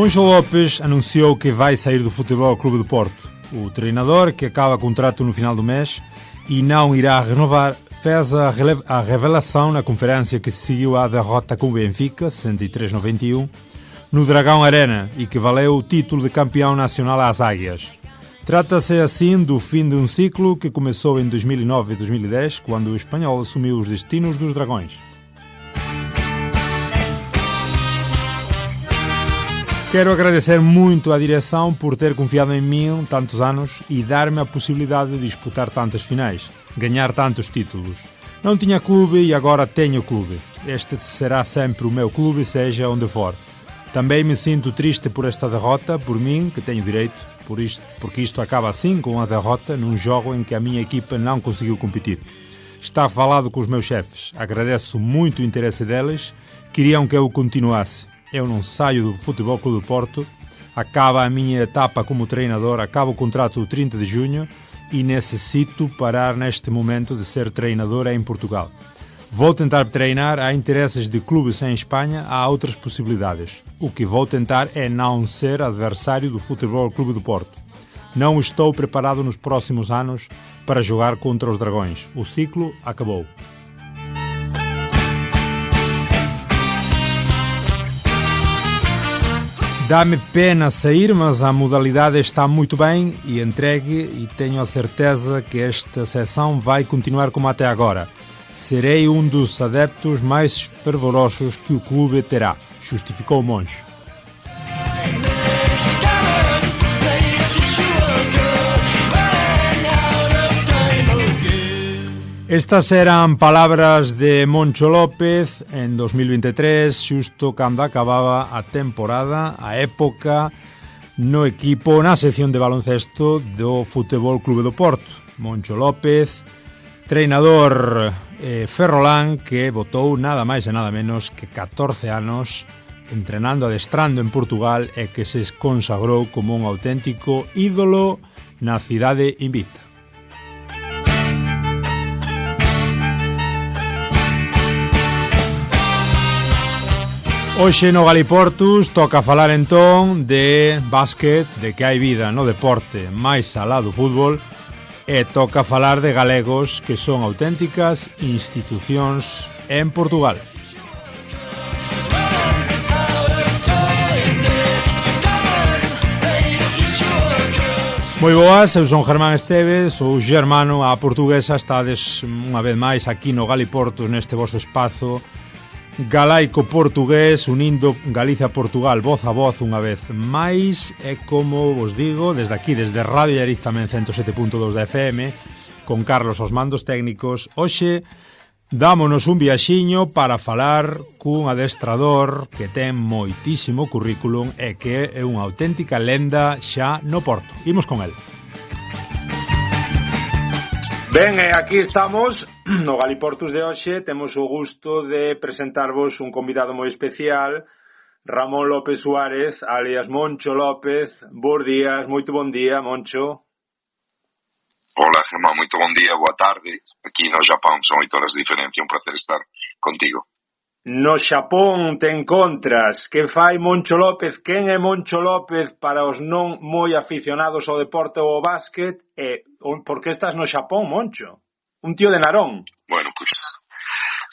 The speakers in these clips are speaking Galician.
Moncho Lopes anunciou que vai sair do Futebol Clube do Porto. O treinador, que acaba contrato no final do mês e não irá renovar, fez a revelação na conferência que seguiu à derrota com o Benfica, 63-91, no Dragão Arena e que valeu o título de campeão nacional às Águias. Trata-se assim do fim de um ciclo que começou em 2009 e 2010, quando o espanhol assumiu os destinos dos Dragões. Quero agradecer muito à direção por ter confiado em mim tantos anos e dar-me a possibilidade de disputar tantas finais, ganhar tantos títulos. Não tinha clube e agora tenho clube. Este será sempre o meu clube, seja onde for. Também me sinto triste por esta derrota, por mim, que tenho direito, porque isto acaba assim com a derrota num jogo em que a minha equipa não conseguiu competir. Está falado com os meus chefes. Agradeço muito o interesse deles. Queriam que eu continuasse. Eu não saio do Futebol Clube do Porto, acaba a minha etapa como treinador, acaba o contrato 30 de junho e necessito parar neste momento de ser treinador em Portugal. Vou tentar treinar, há interesses de clubes em Espanha, há outras possibilidades. O que vou tentar é não ser adversário do Futebol Clube do Porto. Não estou preparado nos próximos anos para jogar contra os Dragões. O ciclo acabou. Dá-me pena sair, mas a modalidade está muito bem e entregue e tenho a certeza que esta sessão vai continuar como até agora. Serei um dos adeptos mais fervorosos que o clube terá, justificou Moncho. Estas eran palabras de Moncho López en 2023, xusto cando acababa a temporada, a época no equipo, na sección de baloncesto do Futebol Clube do Porto. Moncho López, treinador ferrolán que botou nada máis e nada menos que 14 anos entrenando, adestrando en Portugal e que se consagrou como un auténtico ídolo na cidade invicta. Hoxe no Galiportus toca falar entón de básquet, de que hai vida no deporte máis alá do fútbol e toca falar de galegos que son auténticas institucións en Portugal. Moi boas, eu son Germán Esteves, o Germano a portuguesa, estades unha vez máis aquí no Galiportus neste vosso espazo galaico portugués, unindo Galicia a Portugal voz a voz unha vez máis e como vos digo, desde aquí, desde Radio Allariz tamén 107.2 da FM con Carlos aos mandos técnicos. Hoxe dámonos un viaxiño para falar cun adestrador que ten moitísimo currículum e que é unha auténtica lenda xa no Porto. Imos con el. Ben, aquí estamos no Galiportus de hoxe. Temos o gusto de presentarvos un convidado moi especial, Ramón López Suárez, alias Moncho López. Bos días, moito bon día, Moncho. Hola, Germán, moito bon día, boa tarde. Aquí no Japón son 8 horas de diferencia, un placer estar contigo. No Xapón te encontras. Que fai Moncho López? Quen é Moncho López para os non moi aficionados ao deporte ou ao básquet? E por que estás no Xapón, Moncho? Un tío de Narón. Bueno, pues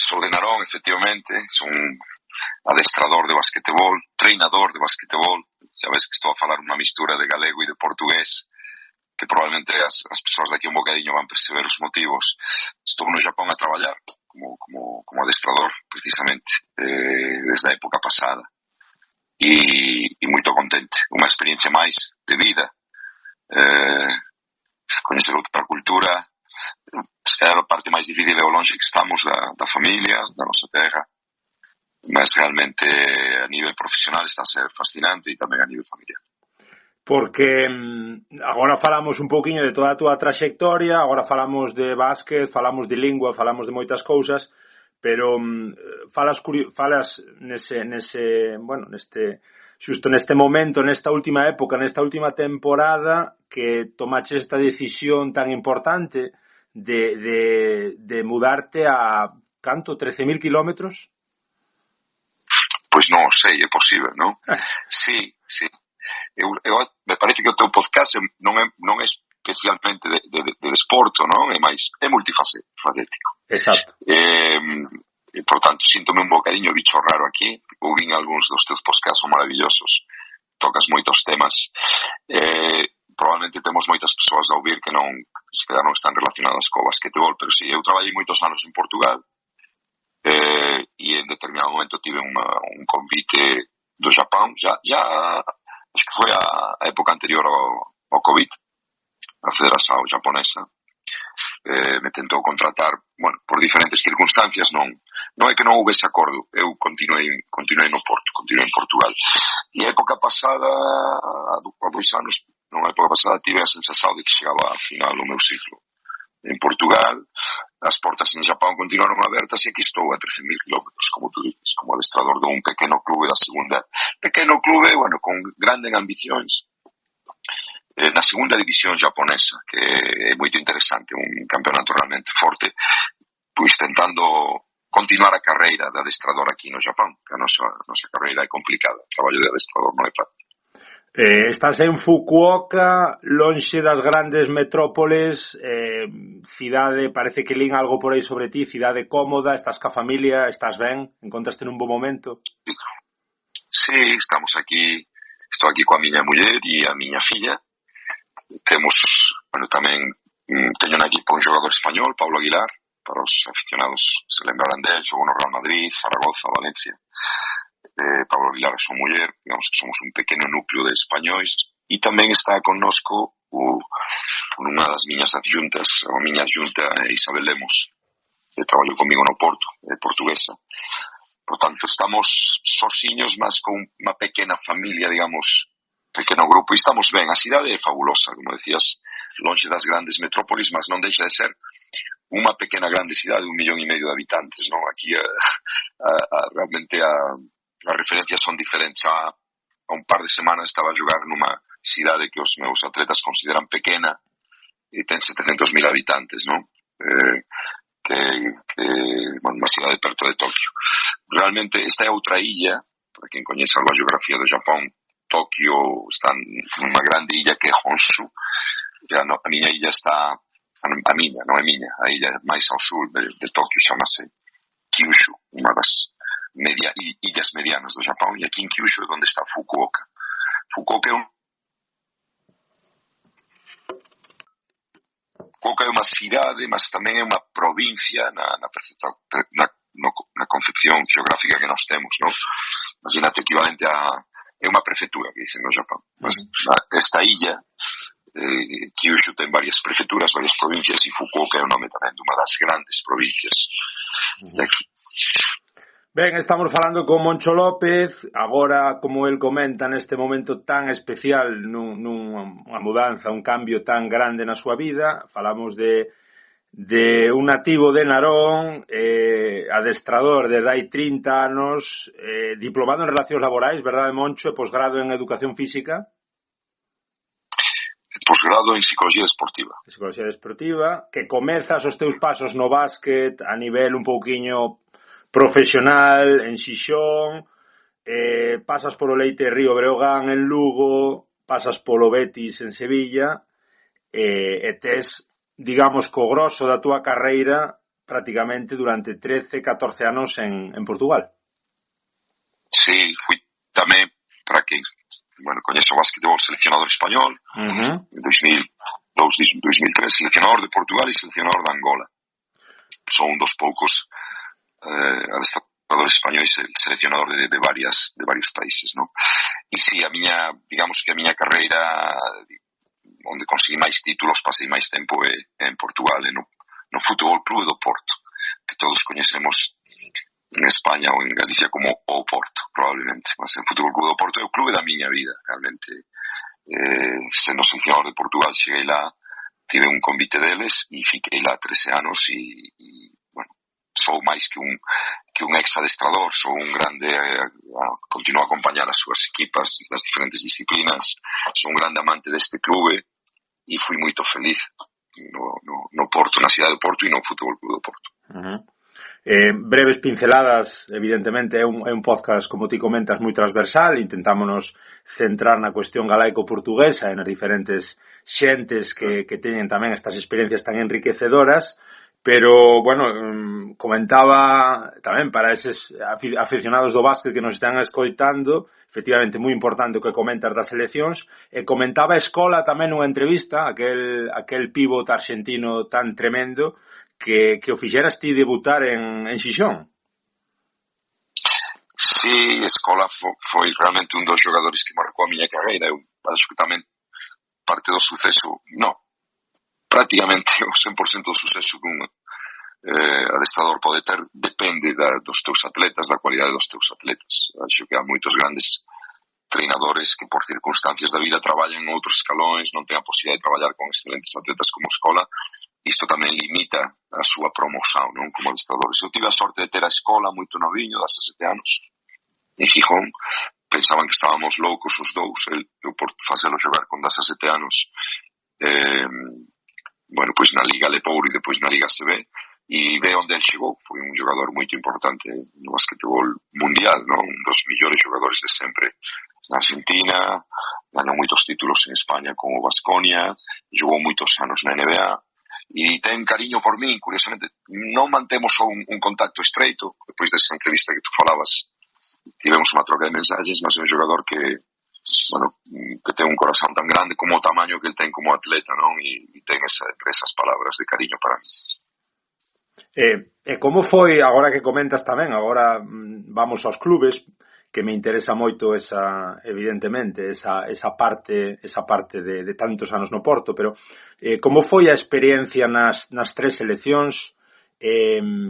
sou de Narón, efectivamente. Son adestrador de basquetebol, treinador de basquetebol. Sabes que estou a falar unha mistura de galego e de portugués, que probablemente as persoas daqui un bocadinho van perceber os motivos. Estou no Japón a traballar como adestrador, precisamente, desde a época pasada. E moito contente. Unha experiencia máis de vida. Coñecer outra cultura, se é a parte máis difícil é o longe que estamos da familia, da nosa terra. Mas realmente a nivel profesional está a ser fascinante e tamén a nivel familiar. Porque agora falamos un pouquiño de toda a túa traxectoria, agora falamos de básquet, falamos de lingua, falamos de moitas cousas, pero falas xusto neste momento, nesta última época, nesta última temporada que tomaches esta decisión tan importante de mudarte a canto, 13.000 kilómetros? Pois non o sei, é posible, non? Sí. Me parece que o teu podcast non é especialmente de desporto, non? É multifacético. Exacto. E, por tanto, síntome un bocadiño bicho raro aquí. Ouvin algúns dos teus podcasts, son maravillosos. Tocas moitos temas. Probablemente temos moitas persoas a ouvir que non están relacionadas co basquetebol, pero sí, eu traballei moitos anos en Portugal e en determinado momento tive un convite do Japón, ya acho que foi a época anterior ao COVID, a Federación Japonesa me tentou contratar, bueno, por diferentes circunstancias, non é que non houvese acordo, eu continuei no Porto, continuei en Portugal, e a época pasada, há 2 anos, a época pasada tive a sensación de que chegaba ao final o meu ciclo en Portugal. As portas en Japón continuaron abertas e aquí estou a 13.000 kilómetros, como tú dices, como adestrador de un pequeno clube da segunda, bueno, con grandes ambicións na segunda división japonesa, que é moito interesante, un campeonato realmente forte, pois tentando continuar a carreira de adestrador aquí no Japón, que a nosa carreira é complicada, o traballo de adestrador non é fácil. Estás en Fukuoka, lonxe das grandes metrópoles, cidade, parece que lín algo por aí sobre ti, cidade cómoda, estás ca familia, estás ben, encontraste nun bo momento? Sí, estamos aquí, estou aquí coa miña muller e a miña filla. Temos, bueno, tamén teño un equipo un xogador español, Pablo Aguilar, para os aficionados se lembrarán del, xogou no Real Madrid, Zaragoza, Valencia. Pablo Aguilar é súa muller, digamos que somos un pequeno núcleo de españois, e tamén está connosco unha das miñas adjuntas, a miña adjunta Isabel Lemos, que traballou comigo no Porto, portuguesa. Por tanto, estamos sosiños, mas con unha pequena familia, digamos, pequeno grupo, e estamos ben. A cidade é fabulosa, como decías, longe das grandes metrópolis, mas non deixa de ser unha pequena grande cidade de 1,5 millón de habitantes, non? Aquí realmente as referencias son diferentes. A un par de semanas estaba a jogar nunha cidade que os meus atletas consideran pequena e ten 700.000 habitantes, non? Bueno, unha cidade perto de Tokio. Realmente esta é outra illa, para quen coñece algo a geografía do Japón. Tokio está nunha grande illa que é Honshu, e a miña illa está, a miña, non é miña, a illa máis ao sur de Tokio chamase Kyushu, unha das illas medianas do Japón, e aquí en Kyushu é onde está Fukuoka. Fukuoka é unha cidade, mas tamén é unha provincia na concepción geográfica que nós temos, non? Imagínate o equivalente é unha prefectura que dicen no Japón. Mas esta illa, Kyushu, ten varias prefecturas, varias provincias, e Fukuoka é o nome tamén de unha das grandes provincias de aquí. Ben, estamos falando con Moncho López, agora, como el comenta, neste momento tan especial, nunha mudanza, un cambio tan grande na súa vida, falamos de un nativo de Narón, adestrador desde hai 30 anos, diplomado en Relacións Laborais, verdade, Moncho, e posgrado en Educación Física? Posgrado en Psicología Deportiva. Psicología Deportiva, que comezas os teus pasos no básquet a nivel un pouquiño profesional en Xixón, pasas polo Leite Río Breogán en Lugo, pasas polo Betis en Sevilla, e tes, digamos, co grosso da túa carreira prácticamente durante 13-14 anos en Portugal. Sí, fui tamén, para que coñece o basquetebol, seleccionador español, en 2003 seleccionador de Portugal e seleccionador de Angola. Son un dos poucos adestradores españois, seleccionador de varios países, non? E si, digamos que a miña carreira onde consegui máis títulos, pasei máis tempo en Portugal, no Fútbol Club do Porto, que todos coñecemos en España ou en Galicia como o Porto, probablemente, mas en Fútbol Club do Porto é o clube da miña vida, realmente. Sendo seleccionador de Portugal, cheguei lá, tive un convite deles e fiquei lá 13 anos e sou máis que un ex-adestrador, sou un grande, continuo a acompañar as súas equipas das diferentes disciplinas, sou un grande amante deste clube e fui moito feliz no Porto, na cidade do Porto e no Fútbol Club do Porto. Breves pinceladas, evidentemente é un podcast, como ti comentas, moi transversal. Intentámonos centrar na cuestión galaico-portuguesa e nas diferentes xentes que teñen tamén estas experiencias tan enriquecedoras. Pero, bueno, comentaba tamén para eses aficionados do básquet que nos están escoitando, efectivamente moi importante o que comentas das seleccións, e comentaba a Escola tamén nunha entrevista, aquel pívot argentino tan tremendo, que o fixeras ti debutar en Xixón. Sí, Escola foi realmente un dos xogadores que marcou a miña carreira. Eu acho que tamén parte do suceso, prácticamente o 100% do suceso que un adestrador pode ter depende dos teus atletas, da cualidade dos teus atletas. Acho que há moitos grandes treinadores que por circunstancias da vida traballan en outros escalóns, non ten a posibilidade de traballar con excelentes atletas como Escola. Isto tamén limita a súa promoción, non, como adestradores. Eu tive a sorte de ter a Escola moito noviño, 17 anos, en Gijón. Pensaban que estábamos loucos os dous, eu por facelo xogar con 17 anos, bueno, pois na Liga Lepouro e depois na Liga CB, e ve onde el chegou. Foi un xogador moito importante no basquetebol mundial, non? Un dos millores xogadores de sempre na Argentina, ganou moitos títulos en España con o Baskonia, xogou moitos anos na NBA, e ten cariño por min. Curiosamente, non mantemos un contacto estreito. Depois desa entrevista que tú falabas, tivemos unha troca de mensajes, mas é un xogador que, bueno, que ten un corazón tan grande como o tamaño que el ten como atleta, non? E ten esas palabras de cariño para mí. E como foi, agora que comentas tamén, agora vamos aos clubes, que me interesa moito evidentemente, esa parte de tantos anos no Porto, pero como foi a experiencia nas tres seleccións?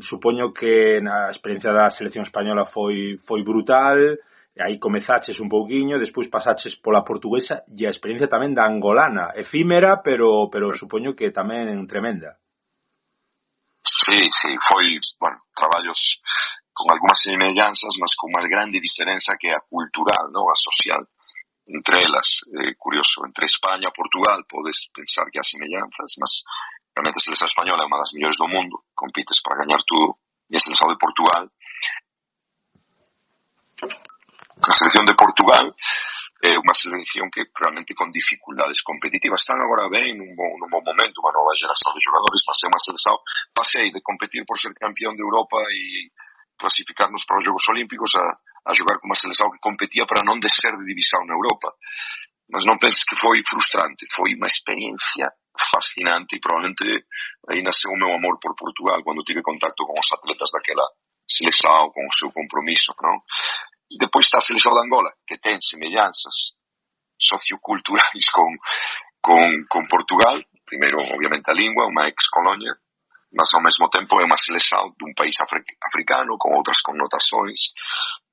Supoño que a experiencia da selección española foi brutal, aí comezaches un pouquiño, despois pasaches pola portuguesa, e a experiencia tamén da angolana, efímera, pero supoño que tamén tremenda. Sí, foi, bueno, traballos con algunhas semellanzas, mas con unha grande diferenza que é a cultural, non? A social. Entre elas, curioso, entre España e Portugal podes pensar que há semellanzas, mas realmente a selección española é unha das mellores do mundo, compites para gañar tudo, e a selección de Portugal, a selección de Portugal é unha selección que realmente con dificultades competitivas están agora ben, nun bon momento, unha nova geración de xogadores, mas é unha selección, pasei de competir por ser campeón de Europa e clasificarnos para os Jogos Olímpicos a xogar como unha selección que competía para non descer de división na Europa. Mas non penses que foi frustrante, foi unha experiencia fascinante e probablemente aí nasceu o meu amor por Portugal cando tive contacto con os atletas daquela selección, con o seu compromiso, non? E depois está a selección de Angola, que ten semellanzas socioculturais con Portugal. Primeiro, obviamente, a lingua, unha ex-colonia, mas ao mesmo tempo é unha selección dun país africano con outras connotações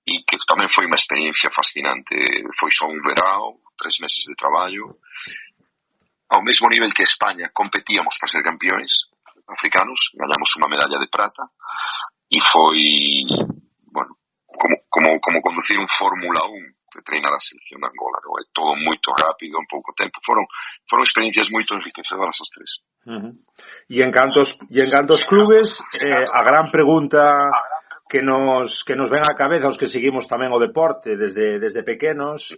e que tamén foi unha experiencia fascinante. Foi só un verão, 3 meses de traballo. Ao mesmo nivel que España, competíamos para ser campeóns africanos, ganhamos unha medalla de prata e foi, bueno, como conducir un Fórmula 1 de treinar a selección de Angola, non? É todo moito rápido, en pouco tempo. Foron experiencias moito enriquecedoras as tres. E en canto aos clubes, a gran pregunta que nos ven á cabeza os que seguimos tamén o deporte desde pequenos,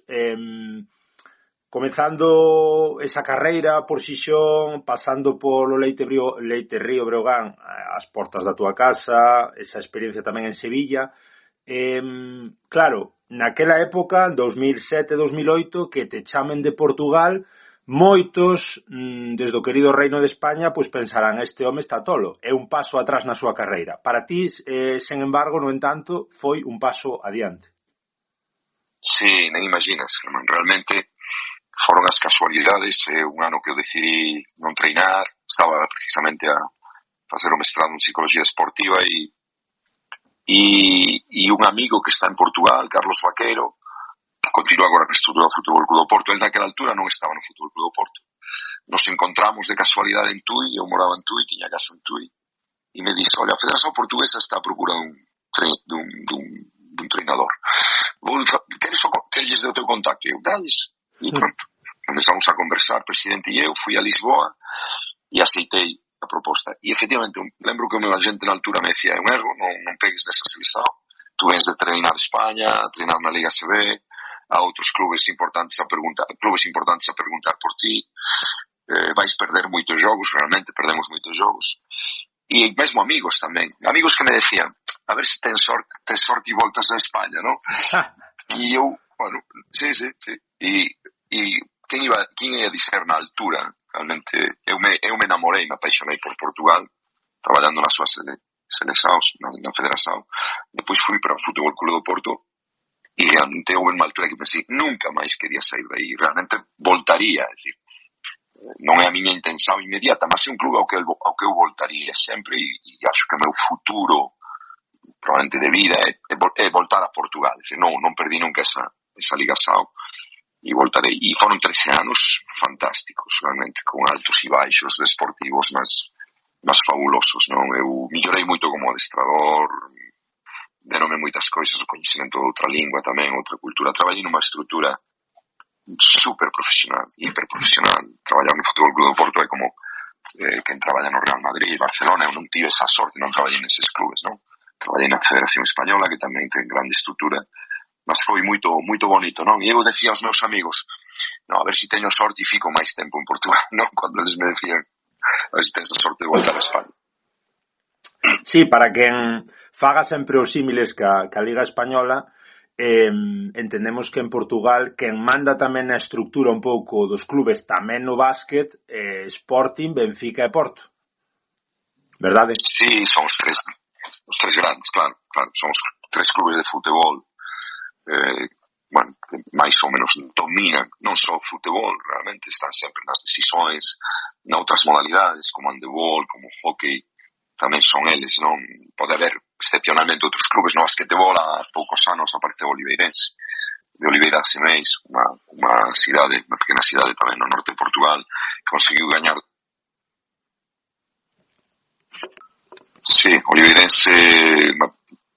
comezando esa carreira por Xixón, pasando polo Leite Río Breogán, as portas da túa casa, esa experiencia tamén en Sevilla. Claro, naquela época, 2007-2008, que te chamen de Portugal, moitos, desde o querido Reino de España, pois pensarán, este home está tolo, é un paso atrás na súa carreira. Para ti, sen embargo, no entanto, foi un paso adiante. Sí, nem imaginas, Germán, realmente foron as casualidades. Un ano que eu decidí non treinar, estaba precisamente a facer o mestrado en psicología esportiva e un amigo que está en Portugal, Carlos Vaquero, que continúa agora na estrutura do Fútbol Club do Porto. Ele naquela altura non estaba no Fútbol Club do Porto. Nos encontramos de casualidade en Tui, eu moraba en Tui, tiña casa en Tui, e me dixo, olha, a Federación Portuguesa está a procurar dun treinador. Queres o teu contacto? E eu, dales. E pronto, comenzamos a conversar, presidente e eu, fui a Lisboa e aceitei a proposta. E, efectivamente, lembro que o meu agente na altura me decía, é un erro, non pegues nesa selección, tú vens de treinar España, a treinar na Liga CB, a outros clubes importantes a perguntar por ti, vais perder moitos jogos, realmente perdemos moitos jogos. E mesmo amigos tamén, amigos que me decían, a ver se tens sorte e voltas a España, non? E eu, bueno, sí. E quen ia dizer na altura, realmente, eu me enamorei, me apaixonei por Portugal, traballando na súa seleção, na federação. Depois fui para o Futebol Clube do Porto e realmente houve uma altura que pensei, nunca máis quería sair daí, realmente voltaría, é dicir, non é a miña intención inmediata, mas é un clube ao que eu voltaría sempre e acho que o meu futuro probablemente de vida é voltar a Portugal, é dicir, non perdi nunca esa ligação e voltarei. E foron 13 anos fantásticos, realmente, con altos e baixos desportivos, mas fabulosos, non? Eu mellorei moito como adestrador, denome moitas coisas, o coñecimento de outra lingua tamén, outra cultura. Traballei nunha estrutura super profesional, hiper profesional. Traballar no Futebol Clube do Porto é como quen traballa no Real Madrid e Barcelona. Eu non tive esa sorte, non traballei neses clubes, non? Traballei na Federación Española, que tamén ten grande estrutura, mas foi moito bonito, non? E eu decía aos meus amigos, a ver se teño sorte e fico máis tempo en Portugal, non? Cando eles me decían, a ver se tens a sorte de voltar a España. Sí, para quen faga sempre os símiles ca Liga Española, entendemos que en Portugal quen manda tamén na estructura un pouco dos clubes tamén no básquet, Sporting, Benfica e Porto, verdade? Sí, son os tres grandes, claro, son os tres clubes de futebol, bueno, máis ou menos dominan non só o futebol, realmente están sempre nas decisões, noutras modalidades como handebol, como hockey, tamén son eles, non? Pode haber excepcionalmente outros clubes no basquetebol. A poucos anos apareceu Oliveirense, de Oliveira de Semeis, unha pequena cidade tamén no norte de Portugal, que conseguiu gañar. Sí, Oliveirense,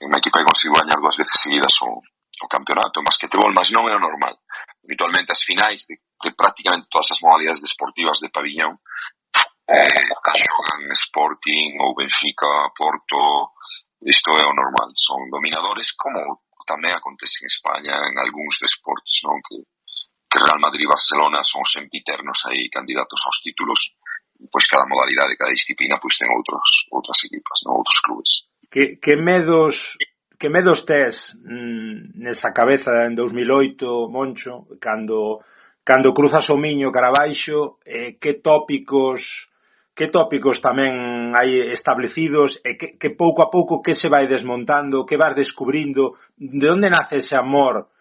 unha equipa que conseguiu gañar 2 veces seguidas o campeonato en basquetebol, mas non é o normal. Habitualmente as finais de prácticamente todas as modalidades deportivas de pabillón xogan Sporting ou Benfica, Porto. Isto é o normal, son dominadores, como tamén acontece en España en algúns deportes, non? Que Real Madrid e Barcelona son sempiternos aí candidatos aos títulos, pois cada modalidade, cada disciplina, pois ten outras equipas, non? Outros clubes. Que medos tes nesa cabeza en 2008, Moncho, cando cruzas o Miño cara abaixo, que tópicos tamén hai establecidos e que pouco a pouco que se vai desmontando, que vas descubrindo, de onde nace ese amor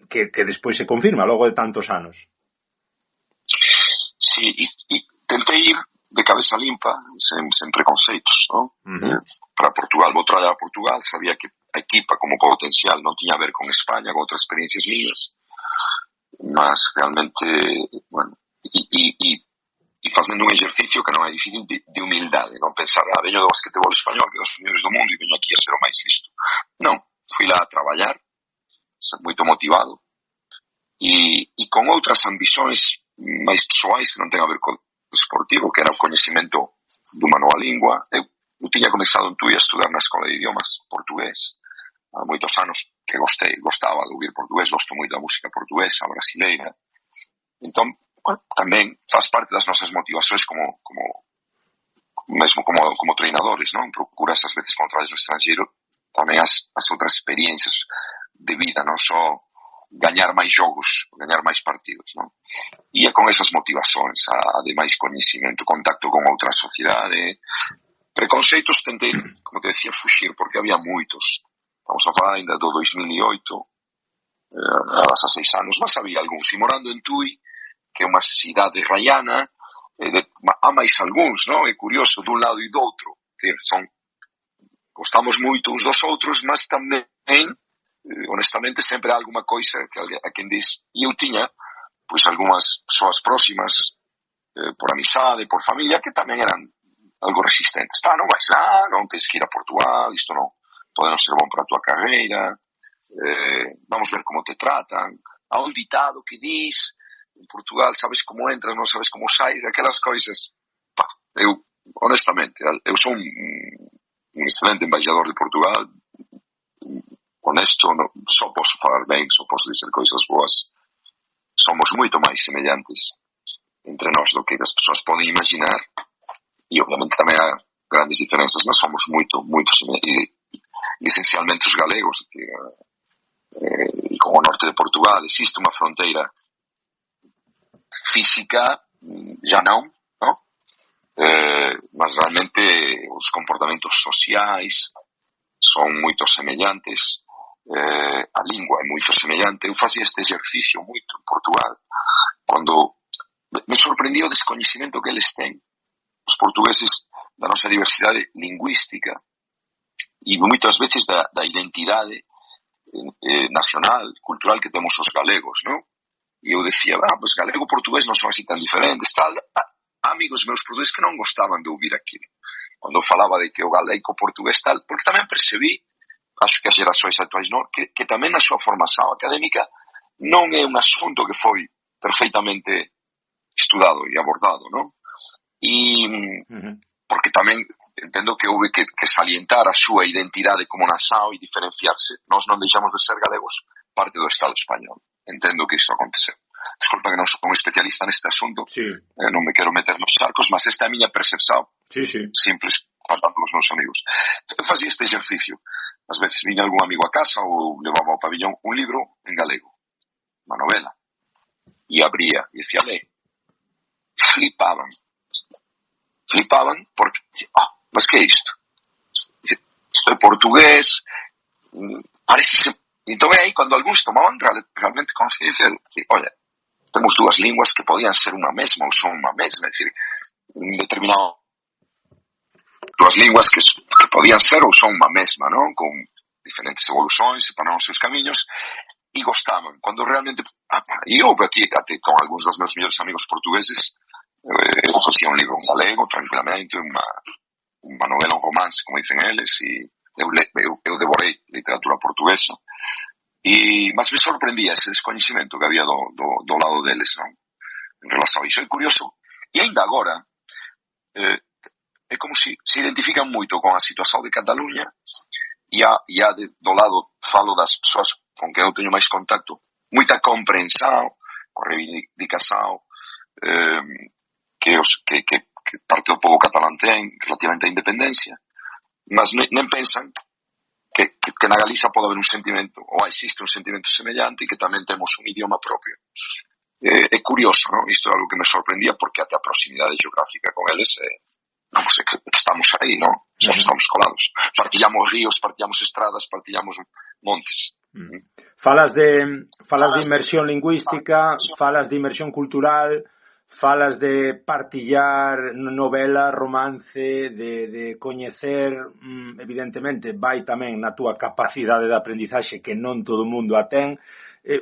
que despois se confirma logo de tantos anos? Sí, e tentei ir de cabeza limpa, sen preconceitos, non? Para Portugal, vou traballar a Portugal, sabía que a equipa como potencial non tiña a ver con España, con outras experiencias mías, mas realmente, bueno, e facendo un exercicio que non é difícil de humildade, non pensar, veño do basquetebol español, que é dos mellores do mundo e veño aquí a ser o máis listo. Non, fui lá a traballar, moito motivado, e con outras ambicións máis persoais que non ten a ver co esportivo, que era o coñecemento dunha nova lingua. Eu tiña comezado en Tui a estudar na Escola de Idiomas portugués há moitos anos, que gostaba de ouvir portugués, gosto moito da música portuguesa, brasileira. Entón, bueno, tamén faz parte das nosas motivacións mesmo como treinadores, non? Procura esas veces cuando traballas no estrangeiro tamén as outras experiencias de vida, non só gañar máis jogos, gañar máis partidos, non? E é con esas motivacións, de máis coñecimento, contacto con outra sociedade. Preconceitos tentei, como te decía, fuxir, porque había moitos. Estamos a falar ainda do 2008, há 16 anos, mas había algúns. E morando en Tui, que é unha cidade raiana, há máis algúns, non? É curioso, dun lado e do outro. Gostamos moito uns dos outros, mas tamén, honestamente, sempre há alguma coisa que a quen diz. E eu tiña, pois, algunhas persoas próximas, por amizade, por familia, que tamén eran algo resistentes. Non vais lá, non tens que ir a Portugal, isto non pode non ser bom para a tua carreira, vamos ver como te tratan. Há un ditado que dis, en Portugal sabes como entras, non sabes como sais, aquelas coisas. Eu honestamente, eu sou un excelente embaixador de Portugal, honesto, só posso falar ben, só posso dizer coisas boas. Somos moito máis semellantes entre nós do que as persoas poden imaginar, e obviamente tamén há grandes diferenzas, mas somos moito semellantes, e esencialmente os galegos, e con o norte de Portugal existe unha fronteira física, já non? Mas realmente os comportamentos sociais son moito semellantes, a lingua é moito semellante. Eu fazia este exercicio moito en Portugal, cando me sorprendía o descoñecimento que eles ten, os portugueses, da nosa diversidade lingüística e moitas veces da identidade nacional, cultural que temos os galegos, non? E eu decía, pues galego e portugués non son así tan diferentes, tal. Amigos meus portugueses que non gostaban de ouvir aquilo, cando falaba de que o galego portugués tal, porque tamén percebí, acho que as gerações actuais non, que tamén a súa formación académica non é un asunto que foi perfeitamente estudado e abordado, non? E porque tamén entendo que houve que salientar a súa identidade como nación e diferenciarse. Nós non deixamos de ser galegos parte do Estado español. Entendo que isto aconteceu. Desculpa que non sou un especialista neste asunto, sí. Non me quero meter nos charcos, mas esta é a miña percepción, sí. Simples, falando os meus amigos. Eu fazia este exercicio. Ás veces viña algún amigo a casa ou levaba ao pabillón un libro en galego, unha novela, e abría e decía, flipaban porque, mas que é isto? Isto é portugués, parece. Entón é aí cando algúns tomaban realmente consciencia de que, olha, temos dúas linguas que podían ser unha mesma ou son unha mesma, é dicir, un determinado dúas linguas que podían ser ou son unha mesma, non? Con diferentes evolucións, separaron os seus camiños, e gostaban. Cando realmente, e eu aquí, até con algúns dos meus mellores amigos portugueses, eu facía un libro en galego, tranquilamente, unha novela, un romance, como dicen eles, e eu devorei literatura portuguesa, mas me sorprendía ese descoñecimento que había do lado deles, non? En relación a iso. É curioso, e ainda agora é como se identifican moito con a situación de Cataluña, e há do lado, falo das persoas con que eu teño máis contacto, moita comprensión, con reivindicación que parte do povo catalán ten relativamente a independencia, mas nem pensan que na Galiza pode haber un sentimento, ou existe un sentimento semellante, e que tamén temos un idioma propio. É curioso, non? Isto é algo que me sorprendía, porque até a proximidade geográfica con eles que estamos aí, non? Estamos colados. Partillamos ríos, partillamos estradas, partillamos montes. Falas de inmersión lingüística, falas de inmersión cultural, falas de partillar novela, romance, de coñecer, evidentemente, vai tamén na túa capacidade de aprendizaxe, que non todo o mundo a ten.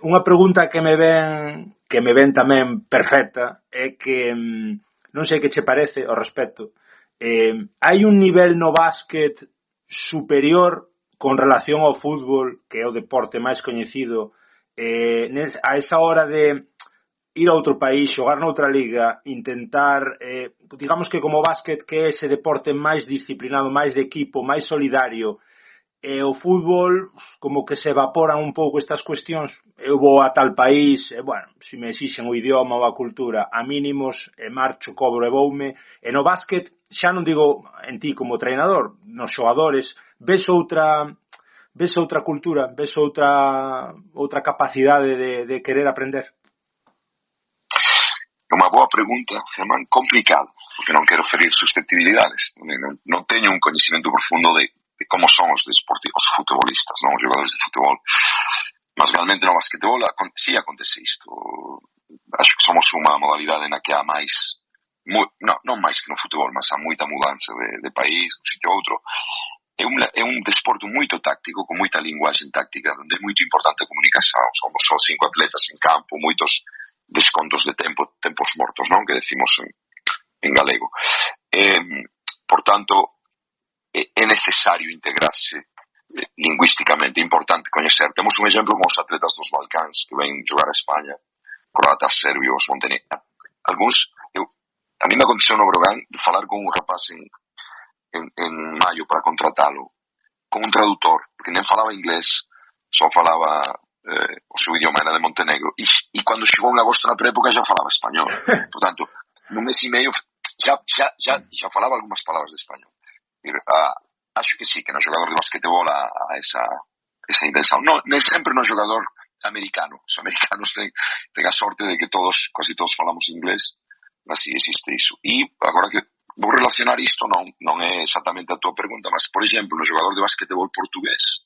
Unha pregunta que me ven tamén perfecta é que, non sei que che parece ao respecto, hai un nivel no básquet superior con relación ao fútbol, que é o deporte máis coñecido, a esa hora de ir a outro país, xogar noutra liga, intentar, digamos que como básquet, que é ese deporte máis disciplinado, máis de equipo, máis solidario, e o fútbol, como que se evaporan un pouco estas cuestións. Eu vou a tal país, e, bueno, se me exixen o idioma ou a cultura, a mínimos, marcho, cobro e voume. E no básquet, xa non digo en ti como treinador, nos xogadores, ves outra cultura, ves outra capacidade de querer aprender? É unha boa pregunta, Germán, complicado, porque non quero ferir susceptibilidades. Non teño un coñecimento profundo de como son os futbolistas, non? Os jogadores de futebol. Mas realmente no basquetebol sí acontece isto. Acho que somos unha modalidade na que há máis, non máis que no futebol, mas há moita mudanza de país, de un sitio a outro. É un desporto moito táctico, con moita linguaxe táctica, onde é moito importante a comunicación. Somos só 5 atletas en campo, moitos descontos de tempos mortos, non? Que decimos en galego. Por tanto, é necesario integrarse lingüísticamente, é importante coñecer. Temos un exemplo con os atletas dos Balcáns que ven jogar a España, croatas, serbios, montenegros. Algúns, eu A mí me aconteceu no Brogan de falar con un rapaz en maio para contratalo, con un traductor, porque nem falaba inglés, só falaba o seu idioma era de Montenegro, e cando chegou en agosto na preépoca já falaba español. Portanto, nun mes e medio já falaba algunhas palabras de español. Acho que sí, que no xogador de basquetebol a esa intención. Non sempre no xogador americano. Os americanos ten a sorte de que casi todos falamos inglés, mas sí existe iso. E agora que vou relacionar isto, non é exactamente a tua pergunta, mas, por exemplo, no xogador de basquetebol portugués,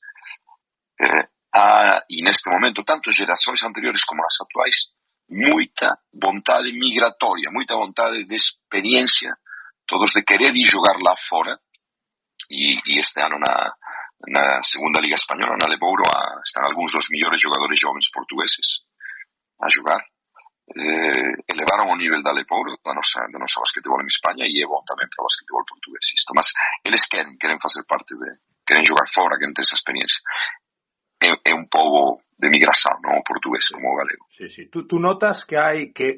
e neste momento, tanto xeracións anteriores como as actuais, moita vontade migratoria, moita vontade de experiencia, todos de querer ir xogar lá fora, e este ano na segunda Liga Española, na Lebouro, están algúns dos millores xogadores jóvenes portugueses a xogar. Elevaron o nivel da Lebouro, da nosa basquetebol en España, e é bom tamén para o basquetebol portugués isto, mas eles queren facer parte queren xogar fora, queren ter esa experiencia. É un pobo de migración, non o portugués como o galego. Sí. Tú notas que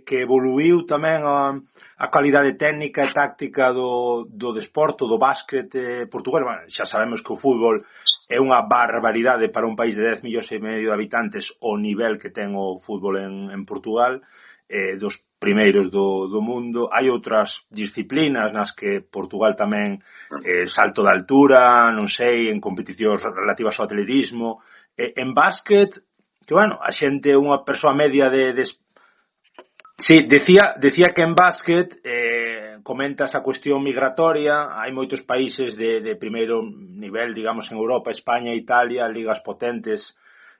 evoluiu tamén a calidade técnica e táctica do desporto, do básquet portugués. Bueno, xa sabemos que o fútbol é unha barbaridade para un país de 10,5 millóns de habitantes o nivel que ten o fútbol en Portugal, dos primeiros do mundo. Hai outras disciplinas nas que Portugal tamén salto de altura, non sei, en competicións relativas ao atletismo. En básquet, que bueno, a xente, unha persoa media Sí, decía que en básquet comentas a cuestión migratoria, hai moitos países de primeiro nivel, digamos, en Europa, España, Italia, ligas potentes,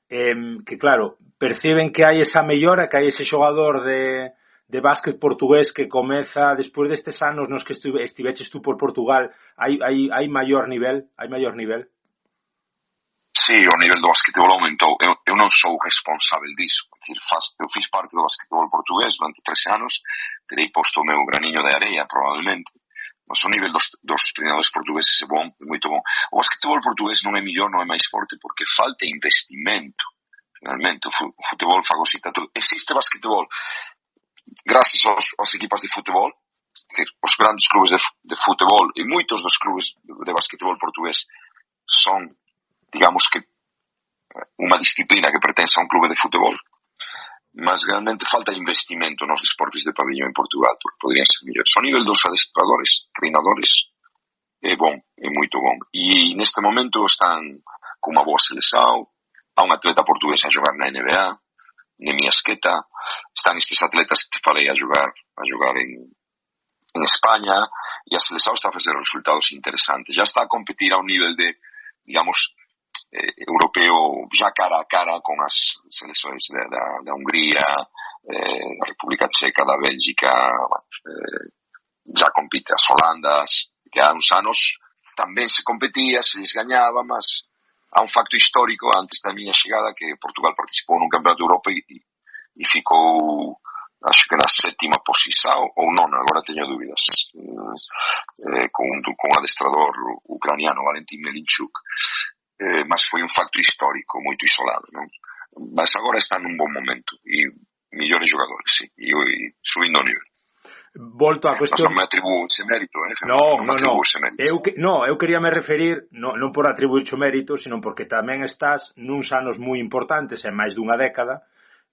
que claro, perciben que hai esa mellora, que hai ese xogador de básquet portugués que comeza, despois destes anos nos que estiveches tú por Portugal, hai maior nivel? Sí, o nivel do basquetebol aumentou. Eu non sou responsável disso. Eu fiz parte do basquetebol portugués durante 13 anos, terei posto o meu graniño de areia, probablemente. Mas o nivel dos treinadores portugueses é bom, é moito bom. O basquetebol portugués non é mellor, non é máis forte, porque falta investimento. Finalmente, o futebol fagocita todo. Existe basquetebol gracias aos equipas de futebol, os grandes clubes de futebol, e moitos dos clubes de basquetebol portugués son, digamos que, unha disciplina que pertence a un clube de futebol, mas realmente falta investimento nos deportes de pabellón en Portugal, porque podrían ser mellores. O nivel dos adestradores, treinadores, é bom, é moito bom. E neste momento están con unha boa seleção, há un atleta portugués a xogar na NBA, Nemi Asqueta, están estes atletas que falei a xogar en España, e a seleção está a fazer resultados interesantes. Já está a competir a un nivel de, digamos, europeo, já cara a cara con as seleções da Hungría, da República Checa, da Bélgica, já compite as Holandas, que há uns anos tamén se competía, se lles gañaba, mas há un facto histórico antes da miña chegada que Portugal participou nun campeonato de Europa e ficou, acho que na 7ª posición ou non, agora teño dúbidas, con un adestrador ucraniano, Valentin Melinchuk. Mas foi un facto histórico moito isolado, non? Mas agora está nun bon momento e millores xogadores, sí, e subindo o nivel. Volto á cuestión. Non me atribuo ese mérito, Non. Eu quería me referir non por atribuirche o mérito, sino porque tamén estás nuns anos moi importantes, en máis dunha década,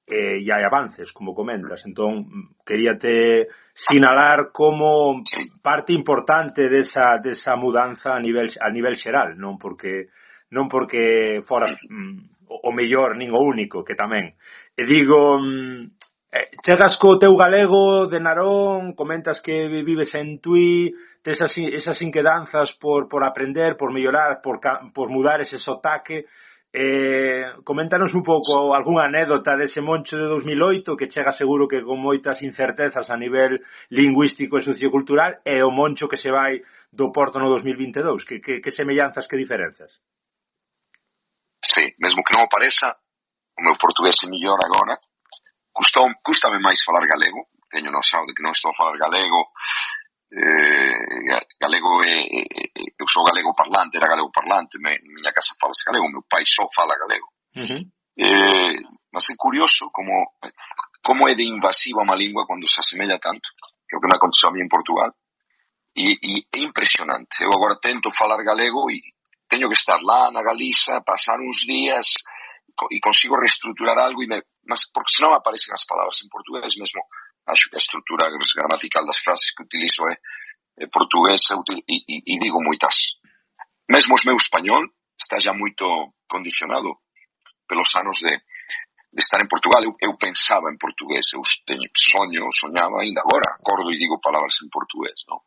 e hai avances, como comentas. Entón, queríate sinalar como parte importante desa mudanza a nivel xeral, non porque foras o mellor nin o único, que tamén. E digo, chegas co teu galego de Narón, comentas que vives en Tui, tes esas inquedanzas por aprender, por mellorar, por mudar ese sotaque. Coméntanos un pouco algunha anécdota dese Moncho de 2008 que chega seguro que con moitas incertezas a nivel lingüístico e sociocultural, e o Moncho que se vai do Porto no 2022. Que semellanzas, que diferenzas? Sí, mesmo que non o pareza, o meu portugués é mellor agora. Cústame máis falar galego, teño noção de que non estou a falar galego. Galego eu sou galego parlante, era galego parlante, miña casa falase galego, meu pai só fala galego. Mas é curioso como é de invasiva unha lingua cando se asemella tanto. que é o que me aconteceu a mí en Portugal, e é impresionante. Eu agora tento falar galego e teño que estar lá na Galiza, pasar uns días e consigo reestruturar algo, mas porque senón aparecen as palabras en portugués mesmo. Acho que a estrutura gramatical das frases que utilizo é portugués e digo moitas. Mesmo o meu español está já moito condicionado pelos anos de estar en Portugal. Eu pensaba en portugués, eu soñaba, ainda agora acordo e digo palabras en portugués, non?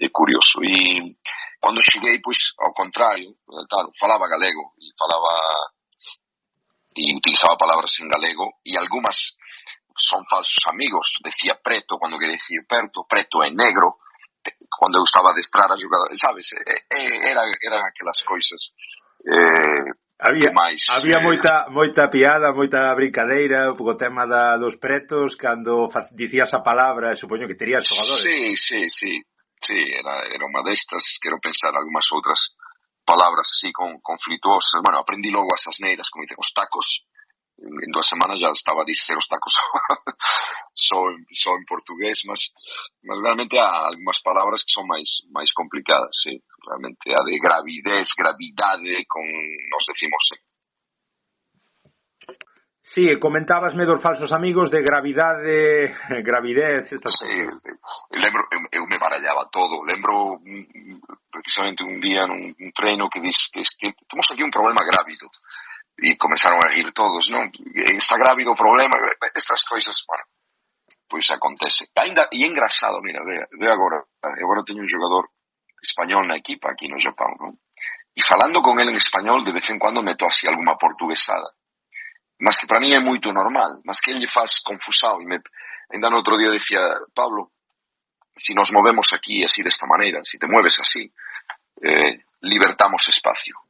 É curioso. E cando cheguei, pois, ao contrario, claro, falaba galego e utilizaba palabras en galego, e algunhas son falsos amigos. Decía preto cando quería decir preto é negro, cando eu estaba a adestrar a jogadores, sabes? Eran aquelas coisas Había moita piada, moita brincadeira co tema dos pretos cando dicías a palabra, supoño que terías xogadores. Sí, era unha destas. Quero pensar algunhas outras palabras así conflituosas. Bueno, aprendí logo as asneiras, como dicen, os tacos. En 2 semanas já estaba a dizer os tacos só en portugués, mas realmente há algunhas palabras que son máis complicadas, sí. Realmente a de gravidade, con nos decimos Sí, comentábasme dos falsos amigos de gravidez, estas cousas. Eu me barallaba todo. Lembro precisamente un día nun treino que diz que temos aquí un problema grávido. E começaron a rir todos, non? Está grávido o problema, estas coisas, bueno, pois acontece. Ainda, e é engraçado, mira, ve agora teño un xogador español na equipa aquí no Japón, non? E falando con ele en español, de vez en cuando meto así alguma portuguesada. Mas que para mí é moito normal, mas que ele faz confusao. Ainda no outro día decía, Pablo, si nos movemos aquí así desta maneira, si te mueves así, libertamos espacio.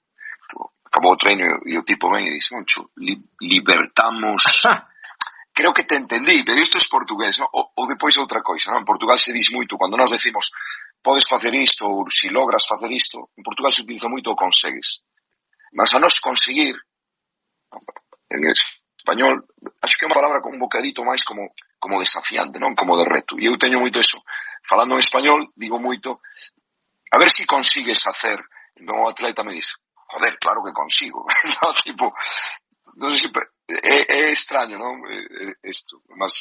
Acabou o treino e o tipo ven e dice, Moncho, libertamos... Creo que te entendí, pero isto é portugués, non? Ou depois outra coisa, non? En Portugal se diz moito, cando nos decimos podes facer isto, ou si logras facer isto, en Portugal se utiliza moito o consegues. Mas a nos conseguir, en español, acho que é unha palabra con un bocadito máis como desafiante, non? Como de reto. E eu teño moito eso. Falando en español, digo moito, a ver si consigues hacer. Entón o atleta me dice, joder, claro que consigo. No, tipo, non sei se é extraño, non? Isto, mas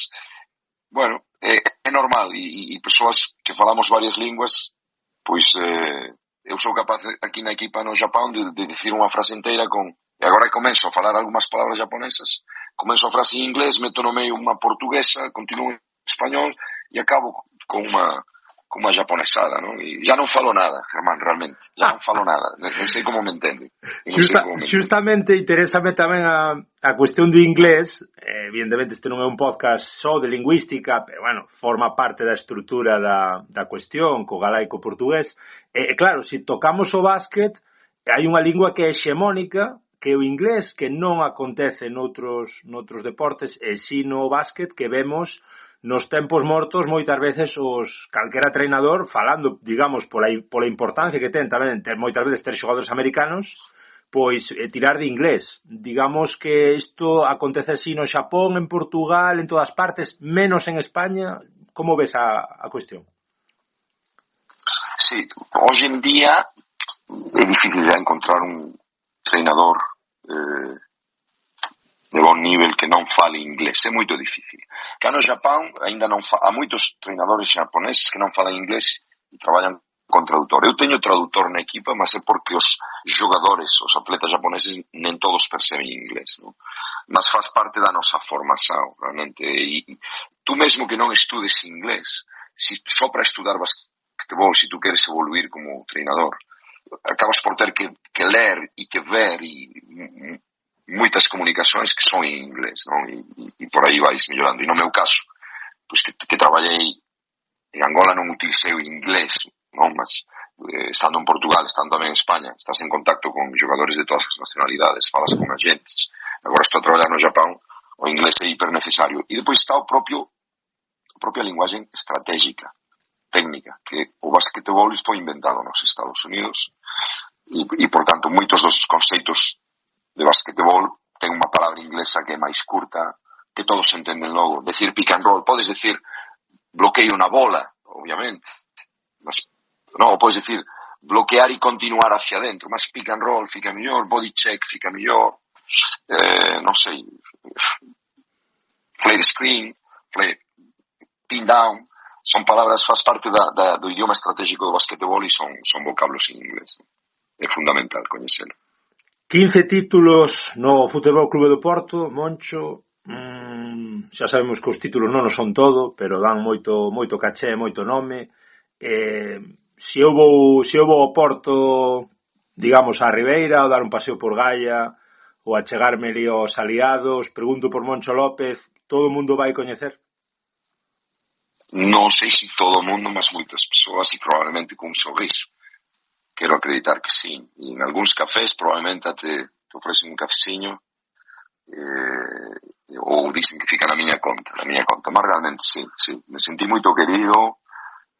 bueno, é normal e persoas que falamos varias linguas, pois eu sou capaz aquí na equipa no Japón de dicir unha frase inteira e agora comenzo a falar algunhas palabras japonesas, comenzo a frase en inglés, meto no medio unha portuguesa, continuo en español e acabo con unha japonesada, non? E já non falo nada, Germán, realmente. Já non falo nada. Non sei como me entende. Justamente interésame tamén a cuestión do inglés. Evidentemente este non é un podcast só de lingüística, pero, bueno, forma parte da estrutura da cuestión, co galaico portugués. E claro, se tocamos o básquet, hai unha lingua que é hexemónica, que é o inglés, que non acontece noutros deportes, e si no básquet que vemos nos tempos mortos moitas veces calquera treinador falando, digamos, pola importancia que ten tamén moitas veces ter xogadores americanos, pois tirar de inglés. Digamos que isto acontece así no Xapón, en Portugal, en todas partes, menos en España. Como ves a cuestión? Sí, hoxe en día é difícil ya encontrar un treinador de bon nivel que non fale inglés, é moito difícil. Cá no Japón ainda non há moitos treinadores japoneses que non falan inglés e traballan con traductor. Eu teño traductor na equipa, mas é porque os xogadores, os atletas japoneses, nen todos perceben inglés, non? Mas faz parte da nosa formación, realmente. E tú mesmo que non estudes inglés, só para estudar basquetebol, se tú queres evoluir como treinador, acabas por ter que ler e que ver e moitas comunicacións que son en inglés, non? E por aí vais mellorando. E no meu caso, pois que traballei en Angola non utilicei o inglés, non? Mas estando en Portugal, estando tamén en España, estás en contacto con xogadores de todas as nacionalidades, falas con agentes. Agora estou a traballar no Japón, o inglés é hiper necesario. E depois está a propia linguaxe estratégica, técnica, que o basquetebol foi inventado nos Estados Unidos e por tanto, moitos dos conceitos de basquetebol ten unha palabra inglesa que é máis curta, que todos entenden logo. Decir pick and roll, podes decir bloqueio na bola, obviamente, mas non, podes dicir bloquear e continuar hacia dentro, mas pick and roll fica mellor, body check fica mellor, non sei, flare screen, pin down, son palabras, faz parte do idioma estratégico do basquetebol e son vocablos en inglés. É fundamental coñecelo. 15 títulos no Futebol Clube do Porto, Moncho. Xa sabemos que os títulos non son todo, pero dan moito caché, moito nome. Se eu vou ao Porto, digamos, á Ribeira, ou dar un paseo por Gaia, ou a chegarme ali aos aliados, pregunto por Moncho López, todo o mundo vai coñecer? Non sei se todo o mundo, mas moitas persoas e probablemente con un sorriso. Quero acreditar que sí. E en algúns cafés probablemente te ofrecen un cafeciño ou dicen que fica na miña conta, mas realmente sí, me sentí moito querido.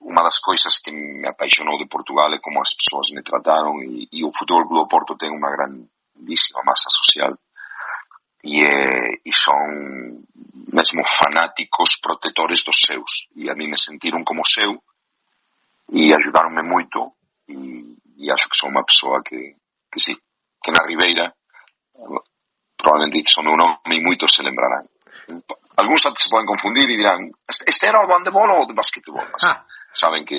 Unha das coisas que me apaixonou de Portugal é como as persoas me trataron e o Futebol Clube do Porto ten unha grandísima masa social e son mesmo fanáticos protetores dos seus e a mí me sentiron como seu e ajudaronme moito e acho que son unha persoa que sí, que na Ribeira probablemente son un nome e moitos se lembrarán. Algúns se poden confundir e dirán, este era o handebol ou de basquetebol? Saben que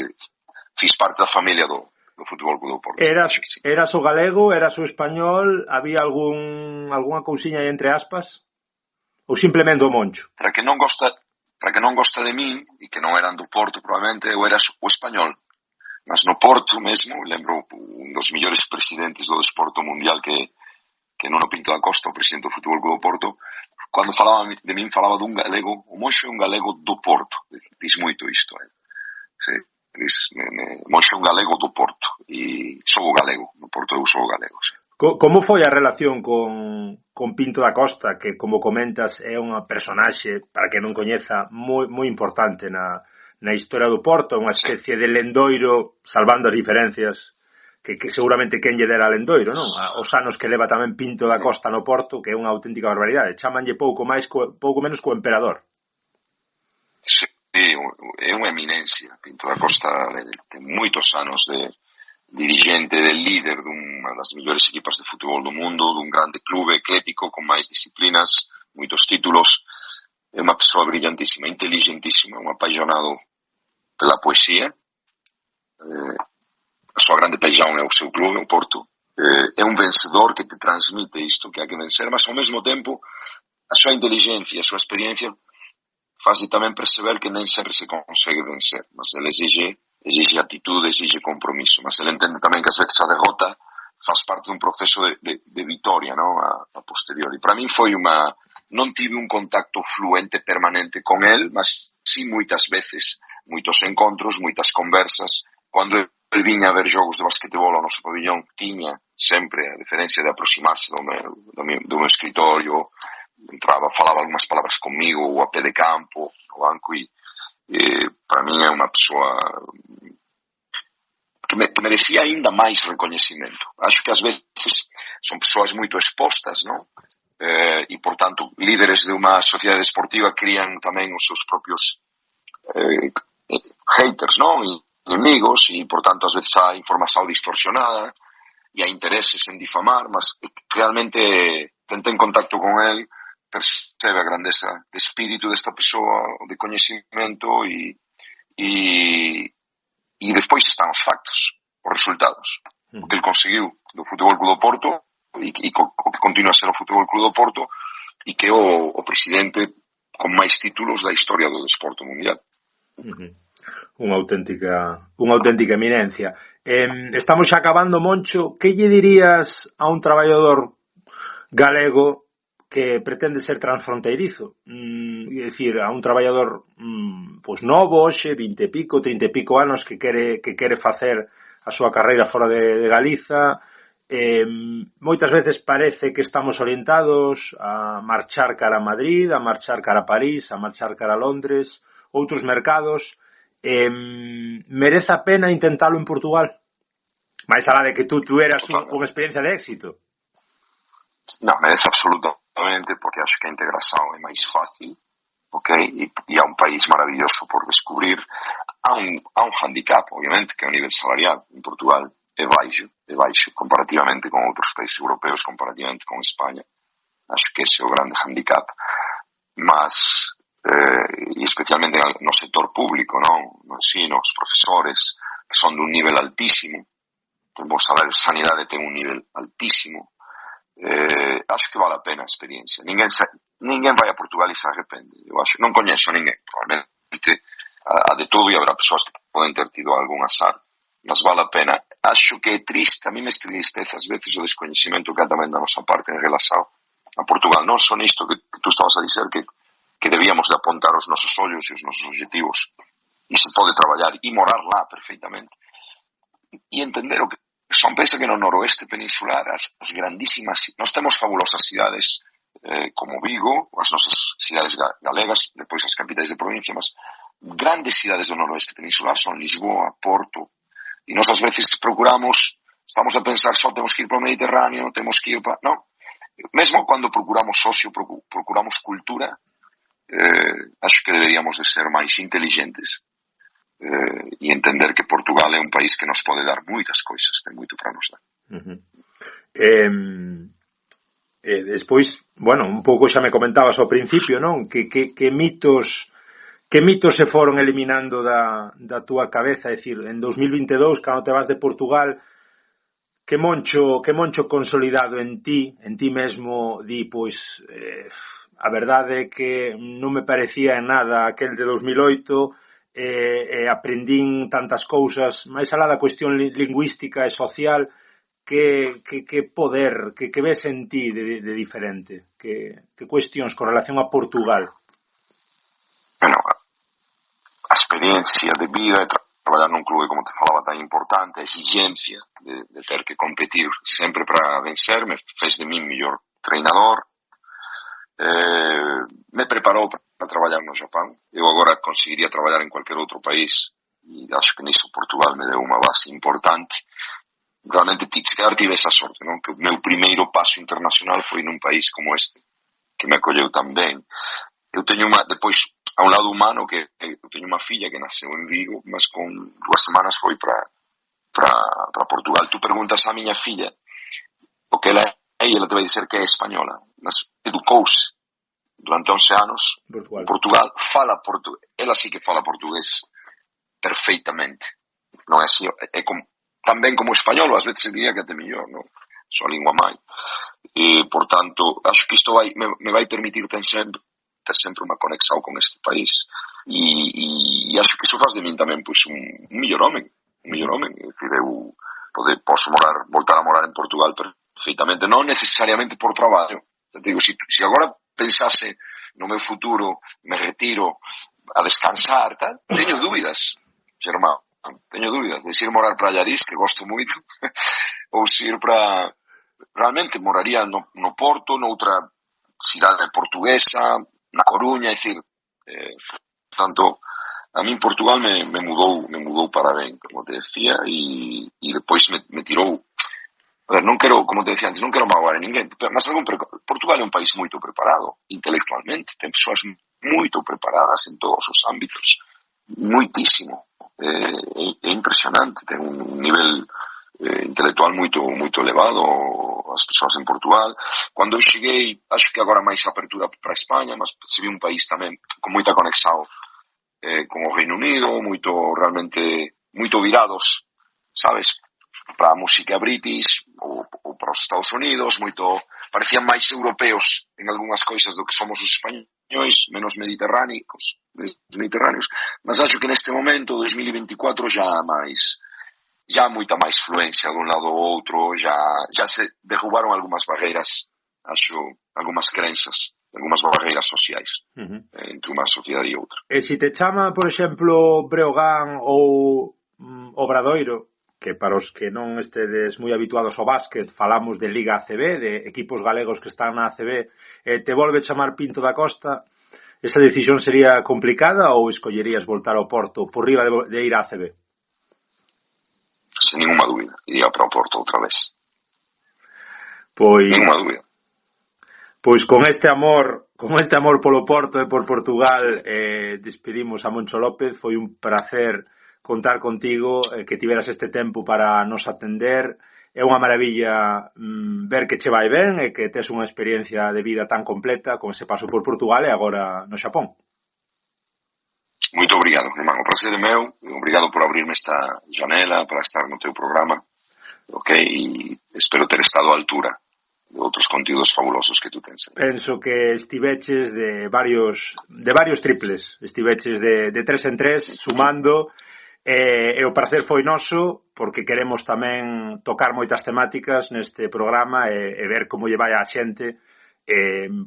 fiz parte da familia do Futebol Clube do Porto. Eras o galego, eras o español, había algunha cousiña aí entre aspas? Ou simplemente o Moncho? Para que non gosta de min e que non eran do Porto, probablemente eu era o español. Mas no Porto mesmo, lembro un dos millores presidentes do desporto mundial que Nuno Pinto da Costa, o presidente do Futebol Clube do Porto, cando falaba de min falaba dun galego, o Moncho é un galego do Porto, diz moito isto, sí, Moncho é un galego do Porto e sou o galego, no Porto eu sou o galego, sí. Como foi a relación con Pinto da Costa, que como comentas é unha personaxe, para que non coñeza, moi importante na historia do Porto, unha especie de lendoiro, salvando as diferencias que seguramente quen lle dera a lendoiro, non? Os anos que leva tamén Pinto da Costa no Porto, que é unha auténtica barbaridade. Chámanlle pouco menos co emperador. Sí, é unha eminencia. Pinto da Costa ten moitos anos de dirigente, de líder dunha das mellores equipas de futebol do mundo, dun grande clube eclético con máis disciplinas, moitos títulos. É unha persoa brillantísima, inteligentísima, un apaixonado pela poesía. A súa grande paixón é o seu clube, o Porto. É un vencedor que te transmite isto que hai que vencer, mas ao mesmo tempo a súa inteligencia, a súa experiencia fazse tamén perceber que nem sempre se consegue vencer, mas ele exige atitude, exige compromiso, mas ele entende tamén que ás veces a derrota faz parte dun proceso de vitória, non? A posteriori. Para min foi non tive un contacto fluente permanente con el, mas sí moitas veces, moitos encontros, moitas conversas. Cando el viña a ver xogos de basquetebol ao noso pabillón, tiña sempre a diferencia de aproximarse do meu escritorio, entraba, falaba algunhas palabras comigo ou a pé de campo, no banco, e para mí é unha persoa que merecía ainda máis recoñecimento. Acho que ás veces son persoas moito expostas, non? E, por tanto, líderes de unha sociedade esportiva crían tamén os seus propios haters, non? E inimigos, e, por tanto, ás veces há información distorsionada e há intereses en difamar, mas realmente tentei en contacto con el, percebe a grandeza de espírito desta persoa, de coñecimento e despois están os factos, os resultados. O que ele conseguiu do Futebol Clube do Porto e o que continua a ser o Futebol Clube do Porto e que é o presidente con máis títulos da historia do desporto mundial. Unha auténtica eminencia. Estamos xa acabando, Moncho. Que lle dirías a un traballador galego que pretende ser transfronteirizo? É dicir, a un traballador pois novo, hoxe, 20 e pico, 30 e pico anos, que quere facer a súa carreira fora de Galiza. Moitas veces parece que estamos orientados a marchar cara a Madrid, a marchar cara a París, a marchar cara a Londres, outros mercados. Merece a pena intentalo en Portugal? Mais alá de que tú eras unha experiencia de éxito. Non, merece absolutamente, porque acho que a integración é máis fácil, ok? E há un país maravilloso por descubrir. Há un handicap, obviamente, que é o nivel salarial en Portugal é baixo comparativamente con outros países europeos, comparativamente con España. Acho que ese é o grande handicap. Mas, e especialmente no sector público, non? No ensino, os profesores, que son dun nivel altísimo, temos salarios de sanidade ten un nivel altísimo, acho que vale a pena a experiencia. Ninguén vai a Portugal e se arrepende. Eu acho, non coñezo a ninguén, probablemente a de todo e habrá persoas que poden ter tido algún azar, mas vale a pena. Acho que é triste, a mí me entristece ás veces o descoñecimento que há tamén da nosa parte en relación a Portugal. Non son isto que tú estabas a dizer, que debíamos de apontar os nosos ollos e os nosos objetivos, e se pode traballar e morar lá perfeitamente, e entender o que son. Pensa que no noroeste peninsular as grandísimas, nós temos fabulosas cidades como Vigo, as nosas cidades galegas, depois as capitais de provincia, mas grandes cidades do noroeste peninsular son Lisboa, Porto, e nós ás veces estamos a pensar só temos que ir para o Mediterráneo, temos que ir para... Non, mesmo cando procuramos socio, procuramos cultura, acho que deberíamos de ser máis inteligentes e entender que Portugal é un país que nos pode dar moitas coisas, ten moito para nos dar. Despois, bueno, un pouco xa me comentabas ao principio, non? Que mitos se foron eliminando da túa cabeza, é dicir, en 2022, cando te vas de Portugal, que moncho consolidado en ti mesmo, di, pois, a verdade é que non me parecía en nada aquel de 2008, aprendín tantas cousas, máis alá da cuestión lingüística e social, que poder, que ves en ti de diferente, que cuestións con relación a Portugal? Bueno, a experiencia de vida, traballar nun clube, como te falaba, tan importante, a exigencia de ter que competir sempre para vencer, me fez de mí mellor treinador, me preparou para traballar no Japón. Eu agora conseguiría trabalhar en cualquier outro país, e acho que nisso Portugal me deu unha base importante. Realmente, se calhar tive esa sorte, non? Que o meu primeiro paso internacional foi nun país como este, que me acolleu tan ben. Eu teño depois, a un lado humano, que eu teño unha filla que naceu en Vigo, mas con 2 semanas foi para Portugal. Tú preguntas á miña filla o que ela te vai dizer que é española, mas educouse durante 11 anos en Portugal, fala portugués, ela sí que fala portugués perfeitamente, non é así, tan ben como o español, ás veces diría que até mellor, non? Só a lingua mai. Por tanto, acho que isto me vai permitir ter sempre unha conexão con este país, e acho que iso faz de min tamén pois un mellor home, é dicir, eu posso voltar a morar en Portugal perfeitamente, non necesariamente por traballo. Te digo, se agora pensase no meu futuro, me retiro a descansar, tal, teño dúbidas, Germán, teño dúbidas de se ir morar para Allariz, que gosto moito, ou se ir para... Realmente moraría no Porto, noutra cidade portuguesa, na Coruña, é dicir, tanto, a min Portugal me mudou para ben, como te decía, e depois me tirou. A ver, non quero, como te decía antes, non quero magoar a ninguén, mas Portugal é un país moito preparado intelectualmente, ten persoas moito preparadas en todos os ámbitos, moitísimo, é impresionante, ten un nivel intelectual moito elevado as persoas en Portugal. Cando eu cheguei, acho que agora máis apertura para España, mas se vi un país tamén con moita conexão con o Reino Unido, realmente moito virados, sabes, para a música british ou para os Estados Unidos, parecían máis europeos en algunhas coisas do que somos os españois, menos mediterráneos, mas acho que neste momento, 2024, já moita máis fluencia de un lado ao outro, já se derrubaron algunhas barreiras, acho, algunhas crenzas, algunhas barreiras sociais entre unha sociedade e outra. E se te chama, por exemplo, Breogán ou Obradoiro, que para os que non estedes moi habituados ao básquet, falamos de Liga ACB, de equipos galegos que están na ACB, te volve chamar Pinto da Costa, esa decisión sería complicada ou escollerías voltar ao Porto por riba de ir á ACB? Sin ninguna dúbida, iría para o Porto outra vez. Pois, ninguna dúbida. Pois con este amor Con este amor polo Porto e por Portugal despedimos a Moncho López. Foi un placer contar contigo, que tiveras este tempo para nos atender. É unha maravilla ver que che vai ben e que tes unha experiencia de vida tan completa con ese paso por Portugal e agora no Xapón. Moito obrigado, irmán, o prazer é meu, obrigado por abrirme esta janela para estar no teu programa, ok, e espero ter estado á altura de outros contidos fabulosos que tú tens. Penso que estiveches de varios triples, estiveches de 3 en 3 sumando, e o prazer foi noso porque queremos tamén tocar moitas temáticas neste programa e ver como lle vai a xente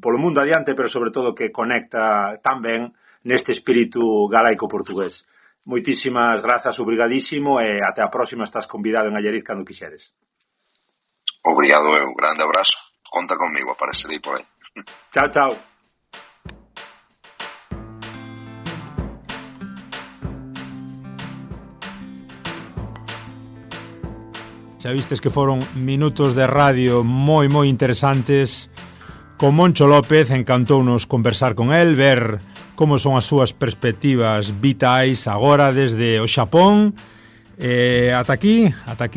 polo mundo adiante, pero sobre todo que conecta tan ben neste espírito galaico-portugués. Moitísimas grazas, obrigadísimo, e até a próxima. Estás convidado en Allariz cando quixeres. Obrigado, un grande abrazo. Conta conmigo, aparecerei por aí. Chao, chao. Xa vistes que foron minutos de radio moi interesantes. Con Moncho López encantounos conversar con el, ver como son as súas perspectivas vitais agora desde o Xapón. Ata aquí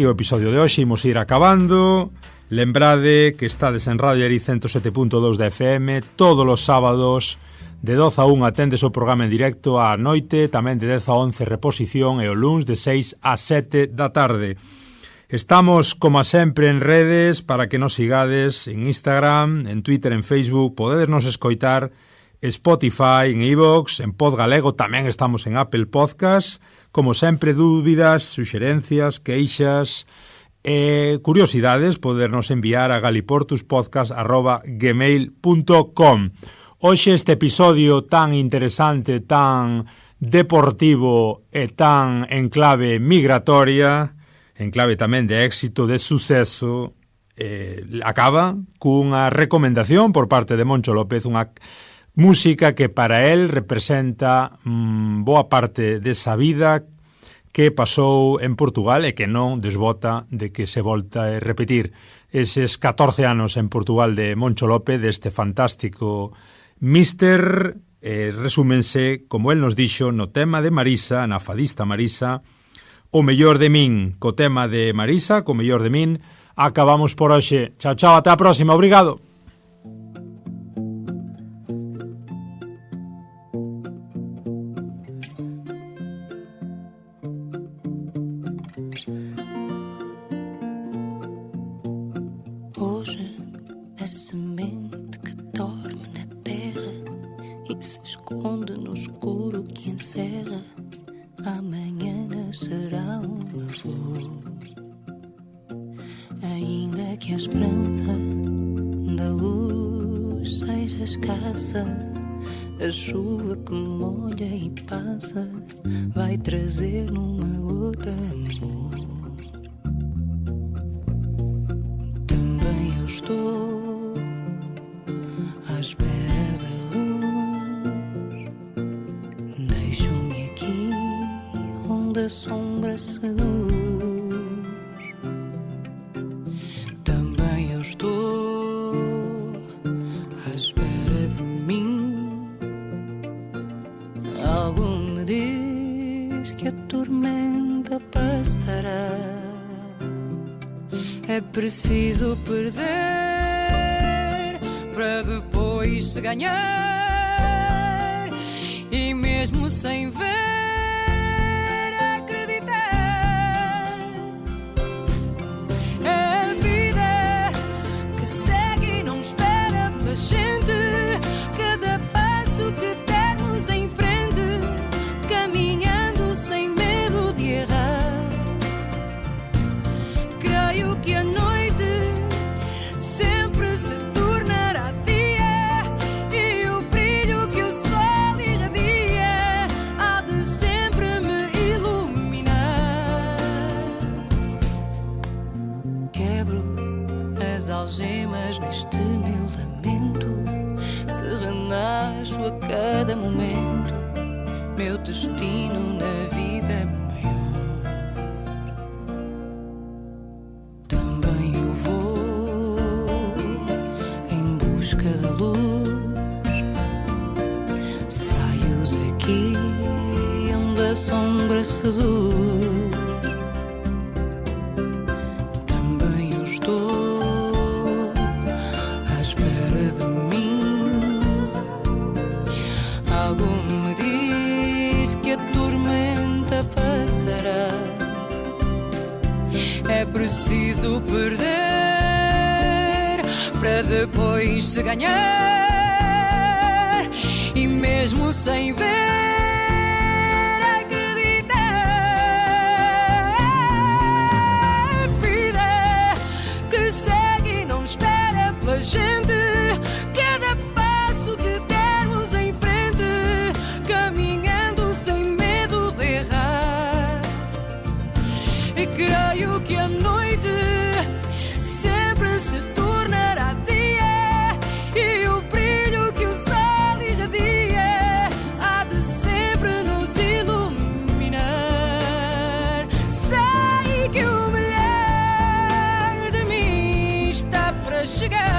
o episodio de hoxe. Imos ir acabando. Lembrade que estades en Radio Allariz 107.2 de FM todos os sábados de 12 a 1 atendes o programa en directo á noite, tamén de 10 a 11 reposición e o luns de 6 a 7 da tarde. Estamos, como sempre, en redes para que nos sigades en Instagram, en Twitter, en Facebook. Podedes nos escoitar Spotify, en iVoox, en Pod Galego. Tamén estamos en Apple Podcast. Como sempre, dúbidas, suxerencias, queixas e curiosidades podernos enviar a galiportuspodcast@gmail.com. Hoxe este episodio tan interesante, tan deportivo e tan en clave migratoria, en clave tamén de éxito, de suceso, acaba cunha recomendación por parte de Moncho López, unha música que para él representa boa parte desa vida que pasou en Portugal e que non desbota de que se volta a repetir. Eses 14 anos en Portugal de Moncho López, deste fantástico míster, resúmense, como el nos dixo, no tema de Marisa, na fadista Marisa, o mellor de min. Co tema de Marisa, co mellor de min, acabamos por hoxe. Chao, chao, ata a próxima, obrigado. Hoje é semente que dorme na terra e se esconde no escuro que encerra. Amanhã nascerá uma flor. Ainda que a esperança da luz seja escassa, a chuva que molha e passa vai trazer numa gota amor. Também eu estou à espera da luz. Deixo-me aqui onde a sombra seduz. Também eu estou à espera de mim. Algo me diz que a tormenta passará. É preciso perder para depois se ganhar. E mesmo sem ver, acreditar. É a vida que segue e não espera pela gente. Cada passo que dermos em frente, caminhando sem medo de errar. Creio que a noite sempre se tornará dia e o brilho que o sol irradia há de sempre me iluminar. Quebro as algemas deste meu lamento, se renasço a cada momento, meu destino na vida é maior. Também eu vou em busca da luz, seduz. Também eu estou à espera de mim. Algo me diz que a tormenta passará. É preciso perder para depois se ganhar. E mesmo sem ver, acreditar. A vida que segue e não espera pela gente. Cada passo que dermos em frente, caminhando sem medo de errar. E creio que a noite sempre se tornará dia, e o brilho que o sol irradia há de sempre nos iluminar. Sei que o melhor de mim está para chegar.